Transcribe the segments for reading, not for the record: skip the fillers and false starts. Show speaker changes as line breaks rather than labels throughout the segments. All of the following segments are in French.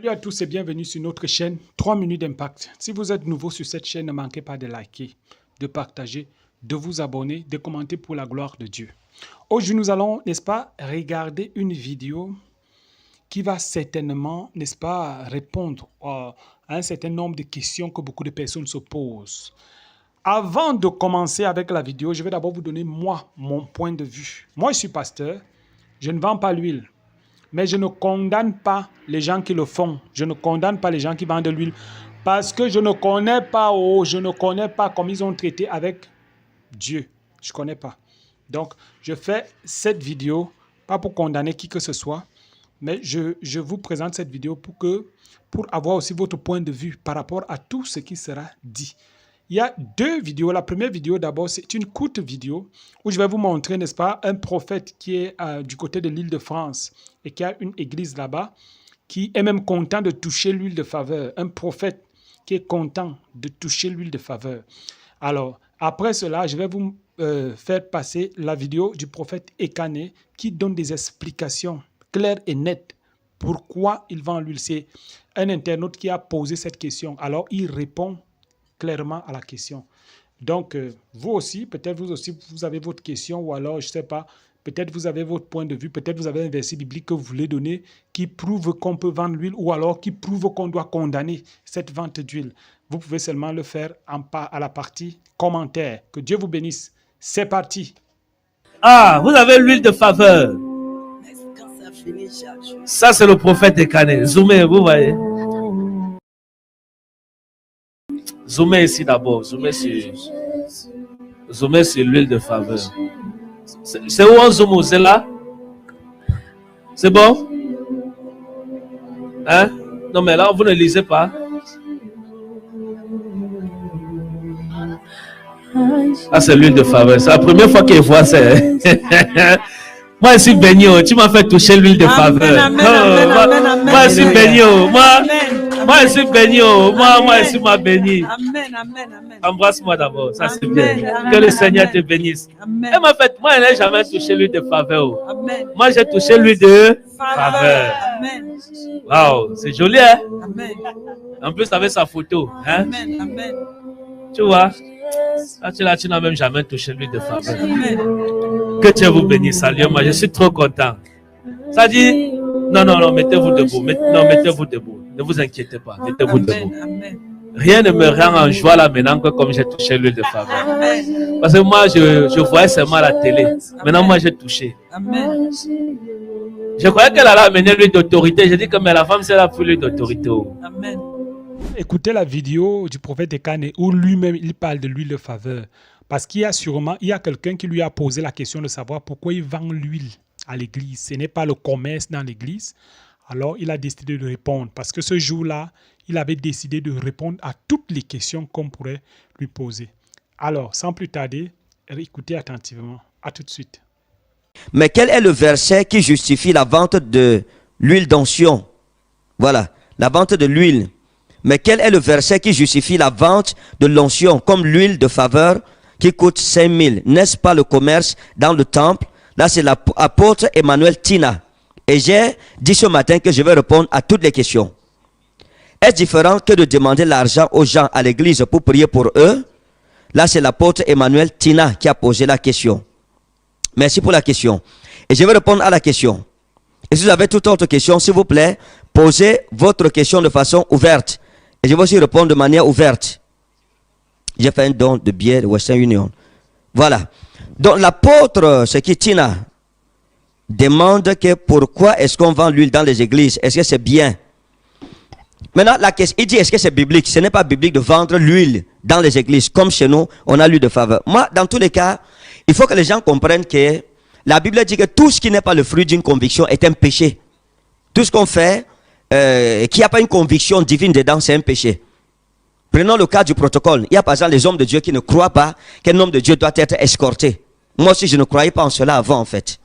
Salut à tous et bienvenue sur notre chaîne 3 minutes d'impact. Si vous êtes nouveau sur cette chaîne, ne manquez pas de liker, de partager, de vous abonner, de commenter pour la gloire de Dieu. Aujourd'hui, nous allons, n'est-ce pas, regarder une vidéo qui va certainement, n'est-ce pas, répondre à un certain nombre de questions que beaucoup de personnes se posent. Avant de commencer avec la vidéo, je vais d'abord vous donner mon point de vue. Moi, je suis pasteur, je ne vends pas l'huile. Mais je ne condamne pas les gens qui le font. Je ne condamne pas les gens qui vendent de l'huile. Parce que je ne connais pas comment ils ont traité avec Dieu. Je ne connais pas. Donc, je fais cette vidéo, pas pour condamner qui que ce soit, mais je vous présente cette vidéo pour avoir aussi votre point de vue par rapport à tout ce qui sera dit. Il y a deux vidéos. La première vidéo, d'abord, c'est une courte vidéo où je vais vous montrer, n'est-ce pas, un prophète qui est du côté de l'Île-de-France et qui a une église là-bas, qui est même content de toucher l'huile de faveur. Un prophète qui est content de toucher l'huile de faveur. Alors, après cela, je vais vous faire passer la vidéo du prophète Ekané qui donne des explications claires et nettes. Pourquoi il vend l'huile? C'est un internaute qui a posé cette question. Alors, il répond clairement à la question. Donc, vous aussi, peut-être vous avez votre question ou alors, je ne sais pas, peut-être vous avez votre point de vue, peut-être vous avez un verset biblique que vous voulez donner qui prouve qu'on peut vendre l'huile ou alors qui prouve qu'on doit condamner cette vente d'huile. Vous pouvez seulement le faire à la partie commentaire. Que Dieu vous bénisse. C'est parti.
Ah, vous avez l'huile de faveur. Ça, c'est le prophète Ekané. Zoomez, vous voyez. Zoomez ici d'abord. Zoomez sur l'huile de faveur. C'est où on zoome? C'est là? C'est bon? Hein? Non, mais là, vous ne lisez pas. Ah, c'est l'huile de faveur. C'est la première fois qu'il voit ça. Moi, je suis béni. Tu m'as fait toucher l'huile de faveur. Moi, je suis béni. Moi, je suis béni. Moi, je suis ma béni. Embrasse-moi d'abord. Ça, c'est bien. Que le Seigneur te bénisse. Et en fait, moi, je n'ai jamais touché l'huile de faveur. Moi, j'ai touché l'huile de faveur. Waouh, c'est joli, hein? En plus, avec sa photo. Hein? Tu vois? Là, tu n'as même jamais touché l'huile de faveur. Que Dieu vous bénisse. Salut, moi, je suis trop content. Ça dit, non, mettez-vous debout. Mettez-vous debout. Ne vous inquiétez pas. Mettez-vous debout. Rien ne me rend en joie là maintenant que comme j'ai touché l'huile de faveur. Parce que moi, je voyais seulement la télé. Maintenant, moi, j'ai touché. Je croyais qu'elle allait amener l'huile d'autorité. J'ai dit que mais la femme, c'est la plus l'huile d'autorité.
Amen. Écoutez la vidéo du prophète Ekané où lui-même il parle de l'huile de faveur. Parce qu'il y a quelqu'un qui lui a posé la question de savoir pourquoi il vend l'huile à l'église. Ce n'est pas le commerce dans l'église. Alors il a décidé de répondre. Parce que ce jour-là, il avait décidé de répondre à toutes les questions qu'on pourrait lui poser. Alors, sans plus tarder, écoutez attentivement. À tout de suite.
Mais quel est le verset qui justifie la vente de l'huile d'onction? Voilà, la vente de l'huile. Mais quel est le verset qui justifie la vente de l'onction comme l'huile de faveur qui coûte 5000? N'est-ce pas le commerce dans le temple? Là, c'est l'apôtre Emmanuel Tina. Et j'ai dit ce matin que je vais répondre à toutes les questions. Est-ce différent que de demander l'argent aux gens à l'église pour prier pour eux? Là, c'est l'apôtre Emmanuel Tina qui a posé la question. Merci pour la question. Et je vais répondre à la question. Et si vous avez toute autre question, s'il vous plaît, posez votre question de façon ouverte. Et je vais aussi répondre de manière ouverte. J'ai fait un don de billets de Western Union. Voilà. Donc l'apôtre, ce qui Tina, demande que pourquoi est-ce qu'on vend l'huile dans les églises? Est-ce que c'est bien? Maintenant, la question, il dit est-ce que c'est biblique? Ce n'est pas biblique de vendre l'huile dans les églises. Comme chez nous, on a l'huile de faveur. Moi, dans tous les cas, il faut que les gens comprennent que la Bible dit que tout ce qui n'est pas le fruit d'une conviction est un péché. Tout ce qu'on fait, qui n'a pas une conviction divine dedans, c'est un péché. Prenons le cas du protocole. Il y a par exemple les hommes de Dieu qui ne croient pas qu'un homme de Dieu doit être escorté. Moi aussi, je ne croyais pas en cela avant, en fait.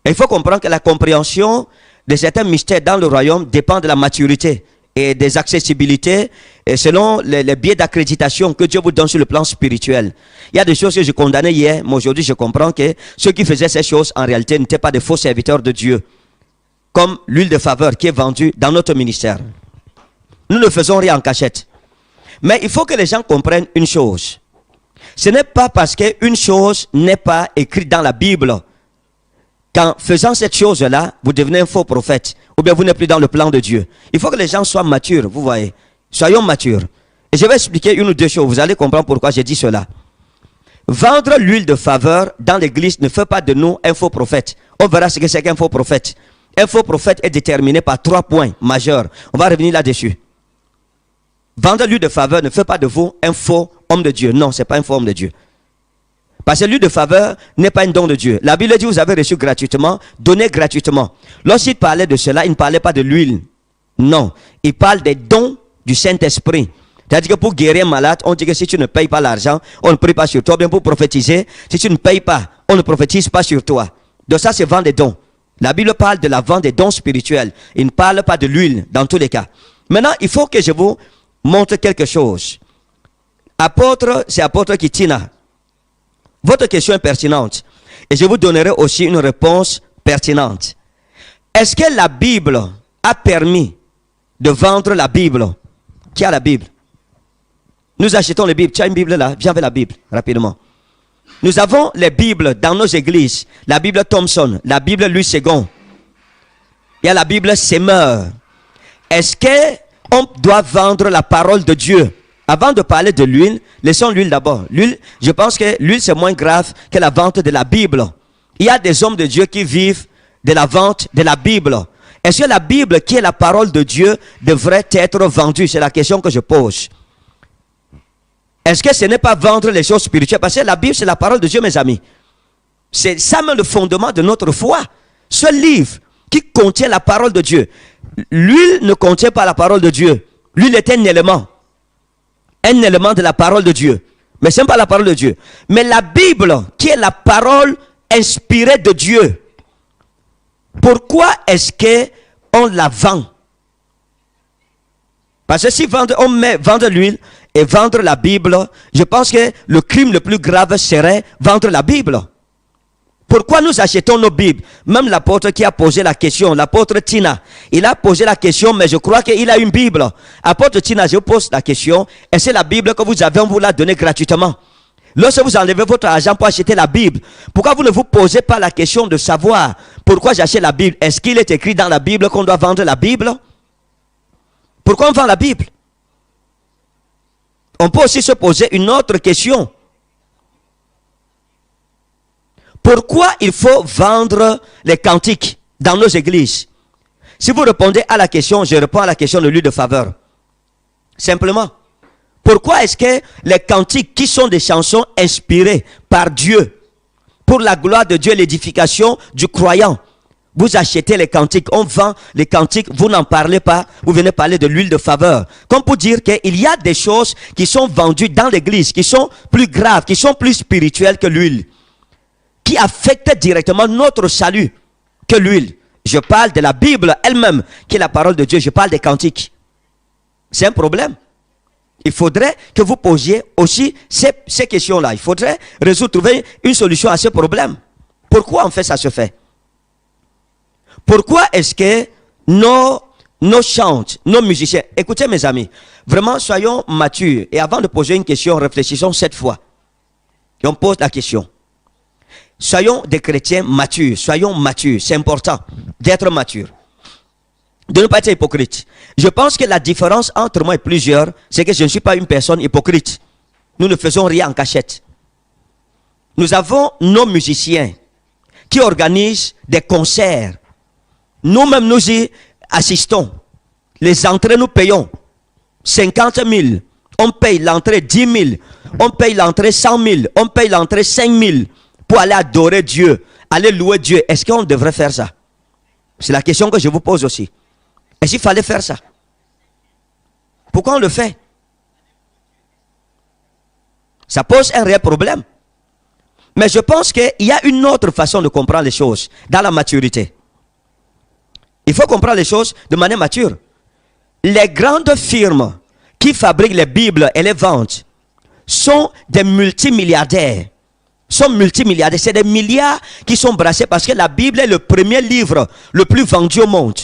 Et il faut comprendre que la compréhension de certains mystères dans le royaume dépend de la maturité et des accessibilités et selon les biais d'accréditation que Dieu vous donne sur le plan spirituel. Il y a des choses que je condamnais hier, mais aujourd'hui je comprends que ceux qui faisaient ces choses en réalité n'étaient pas des faux serviteurs de Dieu. comme l'huile de faveur qui est vendue dans notre ministère. Nous ne faisons rien en cachette. Mais il faut que les gens comprennent une chose. Ce n'est pas parce qu'une chose n'est pas écrite dans la Bible qu'en faisant cette chose-là, vous devenez un faux prophète. Ou bien vous n'êtes plus dans le plan de Dieu. Il faut que les gens soient matures, vous voyez. Soyons matures. Et je vais expliquer une ou deux choses. Vous allez comprendre pourquoi j'ai dit cela. Vendre l'huile de faveur dans l'église ne fait pas de nous un faux prophète. On verra ce que c'est qu'un faux prophète. Un faux prophète est déterminé par 3 points majeurs. On va revenir là-dessus. Vendre l'huile de faveur ne fait pas de vous un faux homme de Dieu. Non, ce n'est pas un faux homme de Dieu. Parce que l'huile de faveur n'est pas un don de Dieu. La Bible dit vous avez reçu gratuitement, donné gratuitement. Lorsqu'il parlait de cela, il ne parlait pas de l'huile. Non, il parle des dons du Saint-Esprit. C'est-à-dire que pour guérir un malade, on dit que si tu ne payes pas l'argent, on ne prie pas sur toi. Bien pour prophétiser, si tu ne payes pas, on ne prophétise pas sur toi. Donc ça, c'est vendre des dons. La Bible parle de la vente des dons spirituels. Il ne parle pas de l'huile dans tous les cas. Maintenant, il faut que je vous montre quelque chose. Apôtre, c'est apôtre Kitina. Votre question est pertinente. Et je vous donnerai aussi une réponse pertinente. Est-ce que la Bible a permis de vendre la Bible? Qui a la Bible? Nous achetons les Bibles. Tu as une Bible là? Viens avec la Bible, rapidement. Nous avons les Bibles dans nos églises. La Bible Thompson, la Bible Louis II. Il y a la Bible Semeur. Est-ce qu'on doit vendre la parole de Dieu? Avant de parler de l'huile, laissons l'huile d'abord. L'huile, je pense que l'huile c'est moins grave que la vente de la Bible. Il y a des hommes de Dieu qui vivent de la vente de la Bible. Est-ce que la Bible, qui est la parole de Dieu, devrait être vendue? C'est la question que je pose. Est-ce que ce n'est pas vendre les choses spirituelles? Parce que la Bible, c'est la parole de Dieu, mes amis. C'est ça même le fondement de notre foi. Ce livre qui contient la parole de Dieu. L'huile ne contient pas la parole de Dieu. L'huile est un élément. Un élément de la parole de Dieu. Mais ce n'est pas la parole de Dieu. Mais la Bible, qui est la parole inspirée de Dieu. Pourquoi est-ce qu'on la vend? Parce que si vendre l'huile et vendre la Bible, je pense que le crime le plus grave serait vendre la Bible. Pourquoi nous achetons nos Bibles? Même l'apôtre qui a posé la question, l'apôtre Tina, il a posé la question, mais je crois qu'il a une Bible. Apôtre Tina, je vous pose la question, est-ce que la Bible que vous avez, on vous l'a donnée gratuitement? Lorsque vous enlevez votre argent pour acheter la Bible, pourquoi vous ne vous posez pas la question de savoir pourquoi j'achète la Bible? Est-ce qu'il est écrit dans la Bible qu'on doit vendre la Bible? Pourquoi on vend la Bible? On peut aussi se poser une autre question. Pourquoi il faut vendre les cantiques dans nos églises? Si vous répondez à la question, je réponds à la question de l'huile de faveur. Simplement. Pourquoi est-ce que les cantiques qui sont des chansons inspirées par Dieu, pour la gloire de Dieu, l'édification du croyant, vous achetez les cantiques, on vend les cantiques, vous n'en parlez pas, vous venez parler de l'huile de faveur. Comme pour dire qu'il y a des choses qui sont vendues dans l'église, qui sont plus graves, qui sont plus spirituelles que l'huile, qui affectent directement notre salut que l'huile. Je parle de la Bible elle-même, qui est la parole de Dieu, je parle des cantiques. C'est un problème. Il faudrait que vous posiez aussi ces questions-là. Il faudrait trouver une solution à ce problème. Pourquoi en fait ça se fait? Pourquoi est-ce que nos chants, nos musiciens, écoutez mes amis, vraiment soyons matures. Et avant de poser une question, réfléchissons 7 fois. Et on pose la question. Soyons des chrétiens matures, soyons matures. C'est important d'être mature. De ne pas être hypocrite. Je pense que la différence entre moi et plusieurs, c'est que je ne suis pas une personne hypocrite. Nous ne faisons rien en cachette. Nous avons nos musiciens qui organisent des concerts. Nous-mêmes, nous y assistons. Les entrées, nous payons 50 000. On paye l'entrée 10 000. On paye l'entrée 100 000. On paye l'entrée 5 000 pour aller adorer Dieu, aller louer Dieu. Est-ce qu'on devrait faire ça? C'est la question que je vous pose aussi. Est-ce qu'il fallait faire ça? Pourquoi on le fait? Ça pose un réel problème. Mais je pense qu'il y a une autre façon de comprendre les choses dans la maturité. Il faut comprendre les choses de manière mature. Les grandes firmes qui fabriquent les Bibles et les vendent sont des multimilliardaires. sont multimilliardaires. C'est des milliards qui sont brassés parce que la Bible est le premier livre le plus vendu au monde.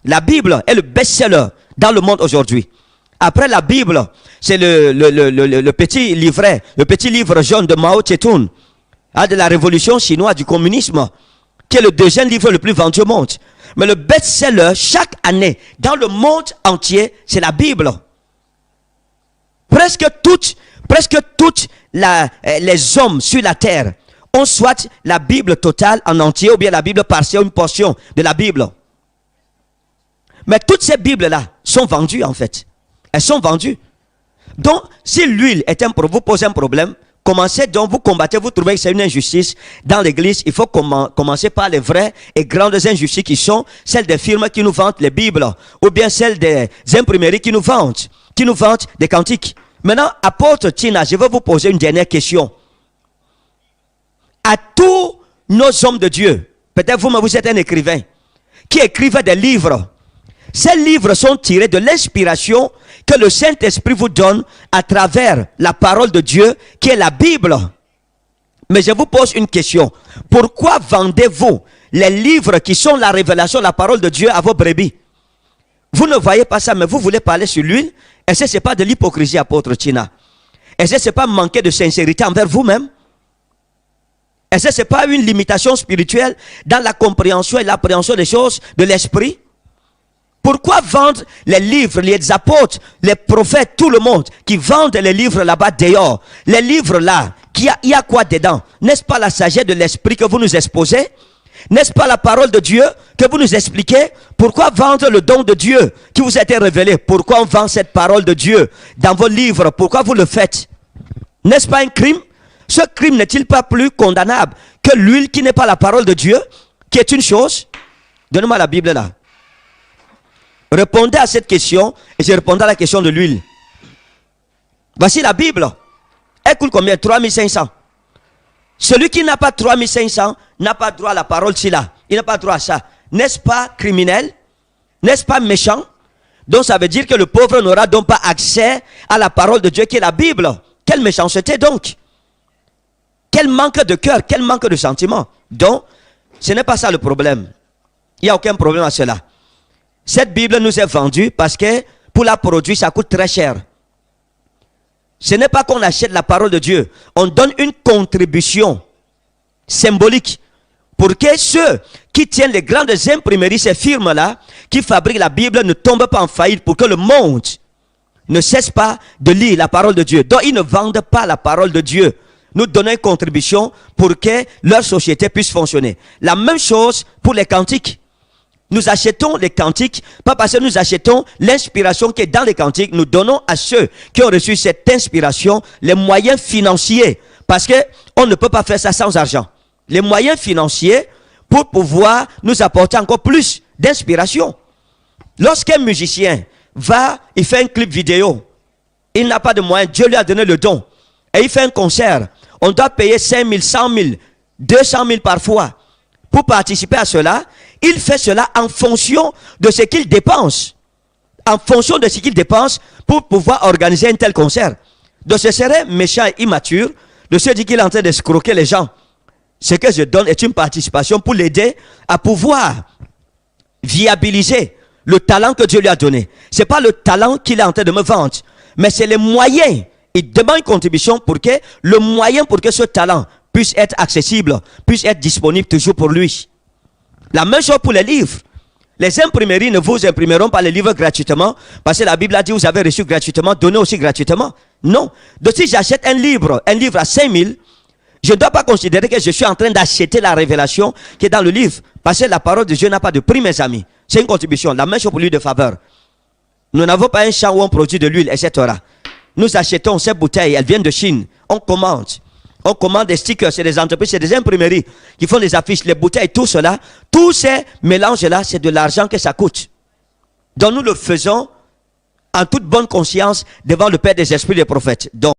La Bible est le best-seller dans le monde aujourd'hui. Après la Bible, c'est le petit livret, le petit livre jaune de Mao Tse-tung, de la révolution chinoise, du communisme, qui est le deuxième livre le plus vendu au monde. Mais le best-seller, chaque année, dans le monde entier, c'est la Bible. Presque toutes les hommes sur la terre ont soit la Bible totale en entier ou bien la Bible partielle, une portion de la Bible. Mais toutes ces Bibles-là sont vendues en fait. Elles sont vendues. Donc, si l'huile vous pose un problème, commencez donc, vous combattez, vous trouvez que c'est une injustice dans l'église, il faut commencer par les vraies et grandes injustices qui sont celles des firmes qui nous vendent les Bibles ou bien celles des imprimeries qui nous vendent des cantiques. Maintenant, apôtre Tina, je vais vous poser une dernière question. À tous nos hommes de Dieu, peut-être vous-même vous êtes un écrivain, qui écrivent des livres. Ces livres sont tirés de l'inspiration que le Saint-Esprit vous donne à travers la parole de Dieu, qui est la Bible. Mais je vous pose une question. Pourquoi vendez-vous les livres qui sont la révélation, la parole de Dieu à vos brebis? Vous ne voyez pas ça, mais vous voulez parler sur l'huile? Est-ce que ce n'est pas de l'hypocrisie, apôtre Tina? Est-ce que ce n'est pas manquer de sincérité envers vous-même? Est-ce que ce n'est pas une limitation spirituelle dans la compréhension et l'appréhension des choses de l'esprit? Pourquoi vendre les livres, les apôtres, les prophètes, tout le monde qui vendent les livres là-bas dehors? Les livres là, il y a quoi dedans? N'est-ce pas la sagesse de l'esprit que vous nous exposez? N'est-ce pas la parole de Dieu que vous nous expliquez? Pourquoi vendre le don de Dieu qui vous a été révélé? Pourquoi on vend cette parole de Dieu dans vos livres? Pourquoi vous le faites? N'est-ce pas un crime? Ce crime n'est-il pas plus condamnable que l'huile qui n'est pas la parole de Dieu, qui est une chose? Donnez-moi la Bible là. Répondez à cette question et je répondrai à la question de l'huile. Voici la Bible. Elle coûte combien? 3500. Celui qui n'a pas 3500 n'a pas droit à la parole là. Il n'a pas droit à ça. N'est-ce pas criminel? N'est-ce pas méchant? Donc ça veut dire que le pauvre n'aura donc pas accès à la parole de Dieu qui est la Bible. Quelle méchanceté donc? Quel manque de cœur, quel manque de sentiment. Donc, ce n'est pas ça le problème. Il n'y a aucun problème à cela. Cette Bible nous est vendue parce que pour la produire, ça coûte très cher. Ce n'est pas qu'on achète la parole de Dieu. On donne une contribution symbolique pour que ceux qui tiennent les grandes imprimeries, ces firmes-là, qui fabriquent la Bible, ne tombent pas en faillite, pour que le monde ne cesse pas de lire la parole de Dieu. Donc, ils ne vendent pas la parole de Dieu. Nous donnons une contribution pour que leur société puisse fonctionner. La même chose pour les cantiques. Nous achetons les cantiques, pas parce que nous achetons l'inspiration qui est dans les cantiques. Nous donnons à ceux qui ont reçu cette inspiration les moyens financiers. Parce qu'on ne peut pas faire ça sans argent. Les moyens financiers pour pouvoir nous apporter encore plus d'inspiration. Lorsqu'un musicien il fait un clip vidéo, il n'a pas de moyens, Dieu lui a donné le don. Et il fait un concert. On doit payer 5 000, 100 000, 200 000 parfois. Pour participer à cela, il fait cela en fonction de ce qu'il dépense. En fonction de ce qu'il dépense pour pouvoir organiser un tel concert. Donc ce serait méchant et immature de se dire qu'il est en train d'escroquer les gens. Ce que je donne est une participation pour l'aider à pouvoir viabiliser le talent que Dieu lui a donné. Ce n'est pas le talent qu'il est en train de me vendre, mais c'est les moyens. Il demande une contribution pour que le moyen pour que ce talent puisse être accessible, puisse être disponible toujours pour lui. La même chose pour les livres. Les imprimeries ne vous imprimeront pas les livres gratuitement, parce que la Bible a dit vous avez reçu gratuitement, donnez aussi gratuitement. Non. Donc si j'achète un livre à 5 000, je ne dois pas considérer que je suis en train d'acheter la révélation qui est dans le livre, parce que la parole de Dieu n'a pas de prix, mes amis. C'est une contribution. La même chose pour l'huile de faveur. Nous n'avons pas un champ où on produit de l'huile, etc. Nous achetons ces bouteilles, elles viennent de Chine. On commande. On commande des stickers, c'est des entreprises, c'est des imprimeries qui font des affiches, les bouteilles, tout cela. Tous ces mélanges-là, c'est de l'argent que ça coûte. Donc nous le faisons en toute bonne conscience devant le Père des esprits des prophètes. Donc,